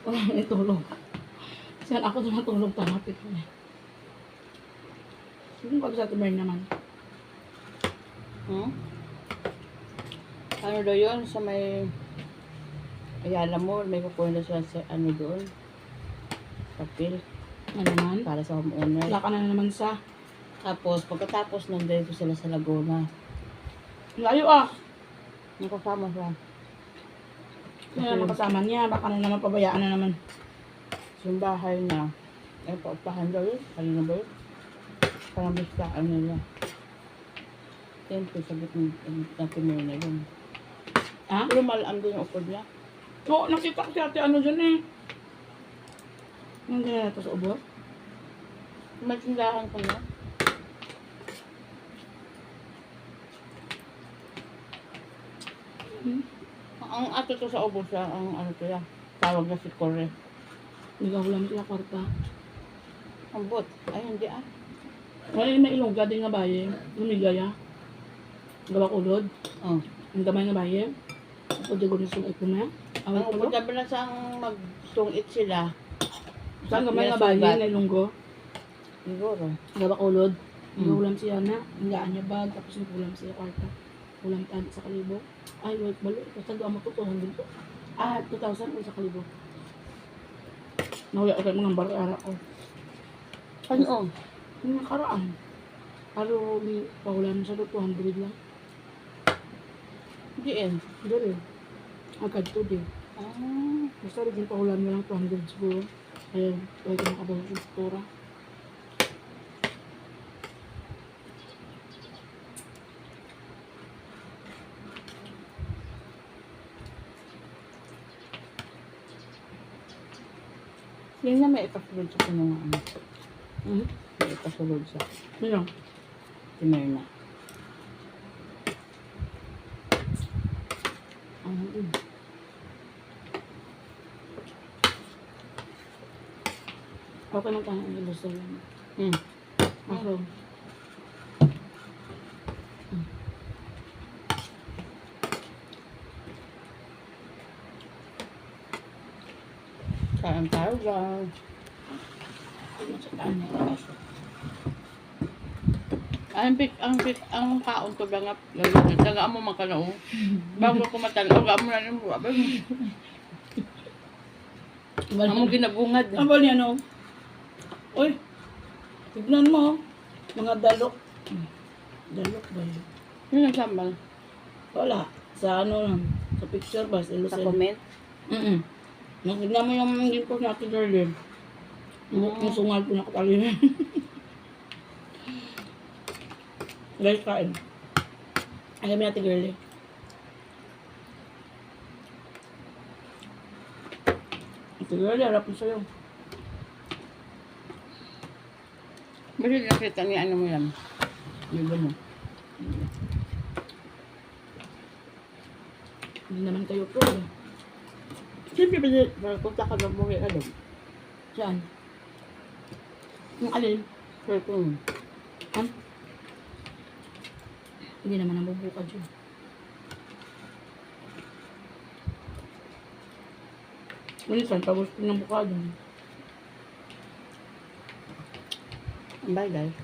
Wala nang itulog. Siyan ako na matulog tanapit ko na. Sige pag sa timer naman. Ano daw yun? Sa may Ayala Mall, may kukuha na siya sa ano doon. Papel. Ano naman? Para sa homeowner. Wala ka na naman sa Tapos, pagkatapos nandito sila sa Laguna. layo ah. Nakasama siya. Kaya naman kasama niya. Baka na naman pabayaan na naman. Yung bahay na, ay paupahan daw yun. Kanina ba yun? Parang bistaan nila. Siyempre, sagot na tumir na yun. Ha? Pero malaan doon yung upod niya. Oo, nakita ko si ate ano dyan eh. Yung ganyan ito sa ubos. May tindahan ka na. Ang ato to sa ubos siya, ang ano to ya, tawag na si Kore. Hindi ka hulam sila kwarta. Ang bot. Ay, hindi ah. Wala yung nailongga din nga baye. Lumigaya. Gawa kulod. Oh. Ang gamay nga baye. Ako di ko na sung ito na. Awal Ang ko upod na sa magtungit sila. Saan gamay nga baye na ilonggo. Siguro. Gawa kulod. Hulam siya na. Ang gaan niya bag. Tapos hulam siya kwarta. Hulam tan sa kalibo. Ay, wait, balo. Basta doon mo tutuhan din to. 2,000 o sa kalibo. Nawala ako mga barara ko. Ano? Yung nakaraan. Pero may pahulan sa 200 lang. Hindi eh. Hindi rin. Agad to din. Basta rin yung pahulan mo lang 200 siguro. Ayun, pwede ka makabawang sa doktora. Yun na may ipasulod sa pinungaan. May ipasulod sa Ano? Timerna. Okay lang tayo ang ilusay lang. Ako. Saan tayo guys? Ang kaon to gangap. Tagaan mo makanao. Bago ko matanaw, gaan mo na ng buwa. Ang mong ginabungad. Ang bali ano? Uy, tignan mo. Mga dalok. Dalok ba yun? Yun ang sambal. Wala. Sa ano lang. Sa picture ba? Sa Sa ilusay. comment. Tignan mo yung hindi ko natin girl. Yung sungal ko nakatali. Guys, kain. Alam mo natin girl. Ate girl, harap mo sa'yo. Basta nakita ni ano mo yan. Yung mo. Hindi naman kayo pro eh. Siyempre ba punta ka ng buhay ka doon? Saan? Yung alin? Siyempre. Hindi naman nabubukad yun. Minsan, tapos ko ng bukad yun. Bye guys.